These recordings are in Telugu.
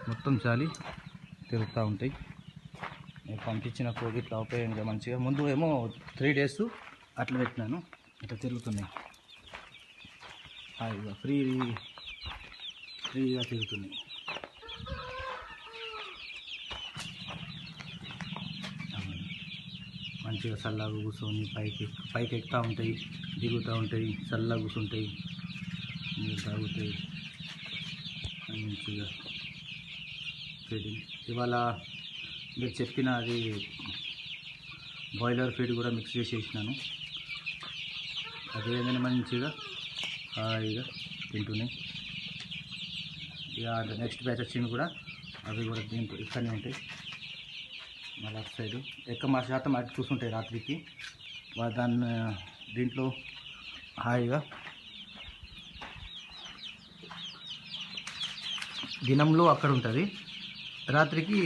మొత్తం చాలి తిరుగుతూ ఉంటాయి. నేను పంపించిన కోడి ఇట్లా ఉపయోగంగా మంచిగా ముందు ఏమో 3 days అట్లా పెట్టినాను, ఇట్లా తిరుగుతున్నాయి హాయిగా ఫ్రీగా తిరుగుతున్నాయి. మంచిగా చల్లగా కూర్చొని పైకి ఎక్కుతూ ఉంటాయి, దిగుతూ ఉంటాయి, చల్లగా కూర్చుంటాయి, నీళ్ళు తాగుతాయి మంచిగా ఫీడింగ్. ఇవాళ మీరు చెప్పిన అది బాయిలర్ ఫీడ్ కూడా మిక్స్ చేసేసినాను. అదేవిధంగా మంచిగా హాయిగా తింటున్నాయి. ఇక నెక్స్ట్ బ్యాచ్ వచ్చింది కూడా, అవి కూడా దీంట్లో ఇక్కడనే ఉంటాయి. మళ్ళీ అటు సైడు ఎక్కువ శాతం అటు చూస్తుంటాయి రాత్రికి. దాన్ని దీంట్లో హాయిగా దినంలో అక్కడ ఉంటుంది, రాత్రికి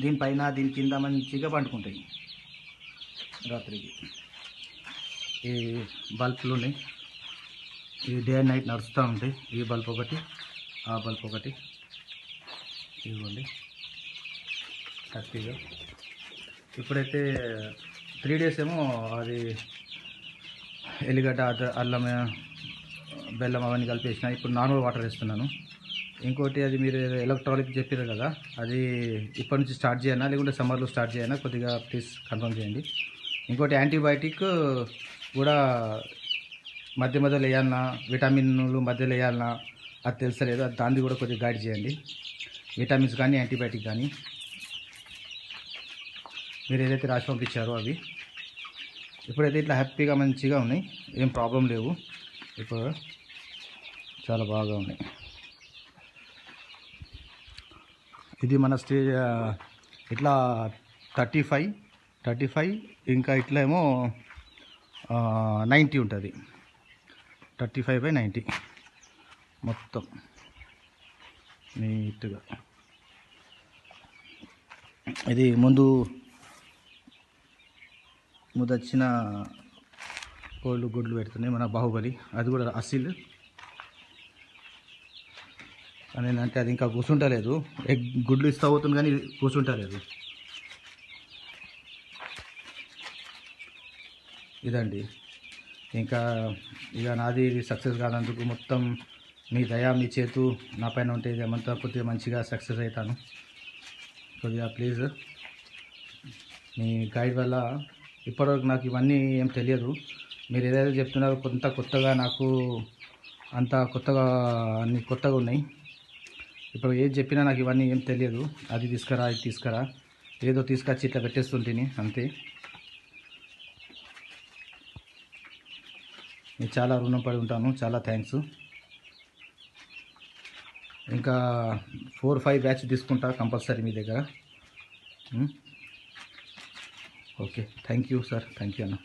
దీనిపైన దీని కింద మంచిగా పండుకుంటాయి రాత్రికి. ఈ బల్బులు ఉన్నాయి, ఈ డే అండ్ నైట్ నడుస్తూ ఉంటాయి. ఈ బల్బ్ ఒకటి, ఆ బల్బ్ ఒకటి, ఇవ్వండి హ్యాపీగా. ఇప్పుడైతే 3 days ఏమో అది ఎల్లిగడ్డ, అల్లం, బెల్లం అవన్నీ కలిపేసిన. ఇప్పుడు నార్మల్ వాటర్ వేస్తున్నాను. ఇంకోటి అది మీరు ఎలక్ట్రానిక్ చెప్పారు కదా, అది ఇప్పటి నుంచి స్టార్ట్ చేయనా లేకుంటే సమ్మర్లో స్టార్ట్ చేయనా, కొద్దిగా ప్లీజ్ కన్ఫర్మ్ చేయండి. ఇంకోటి యాంటీబయాటిక్ కూడా మధ్య మధ్యలో వేయాలన్నా, విటమిన్లు మధ్యలో వేయాలన్నా అది తెలుసలేదు, అది దాన్ని కూడా కొద్దిగా గైడ్ చేయండి. విటమిన్స్ కానీ యాంటీబయాటిక్ కానీ మీరు ఏదైతే రాసి పంపించారో అవి ఇప్పుడైతే ఇట్లా హ్యాపీగా మంచిగా ఉన్నాయి, ఏం ప్రాబ్లం లేవు. ఇప్పుడు చాలా బాగా ఉన్నాయి. ఇది మన స్టేజ్ ఇట్లా 35 ఇంకా ఇట్లా ఏమో 90 ఉంటుంది. 35/90 మొత్తం నీట్గా. ఇది ముందు వచ్చిన కోళ్ళు గుడ్లు పెడుతున్నాయి. మన బాహుబలి అది కూడా అసిల్ అని ఏంటంటే అది ఇంకా కూర్చుంటలేదు, గుడ్లు ఇస్తూ పోతుంది కానీ కూర్చుంటలేదు. ఇదండి ఇంకా ఇక నాది ఇది సక్సెస్ కానందుకు మొత్తం మీ దయా మీ చేతు నా పైన ఉంటే ఏమంతా కొద్దిగా మంచిగా సక్సెస్ అవుతాను. కొద్దిగా ప్లీజ్ మీ గైడ్ వల్ల ఇప్పటివరకు నాకు ఇవన్నీ ఏం తెలియదు. మీరు ఏదైతే చెప్తున్నారో కొత్తగా నాకు అంతా కొత్తగా అన్ని కొత్తగా ఉన్నాయి. ఇప్పుడు ఏది చెప్పినా నాకు ఇవన్నీ ఏం తెలియదు. అది తీసుకురా ఇది తీసుకురా ఏదో తీసుకొచ్చి ఇట్లా పెట్టేస్తుంటేని అంతే. నేను చాలా రుణపడి ఉంటాను, చాలా థ్యాంక్స్. ఇంకా 4-5 బ్యాచ్ తీసుకుంటా కంపల్సరీ మీ దగ్గర. Okay, thank you sir, thank you అన్న.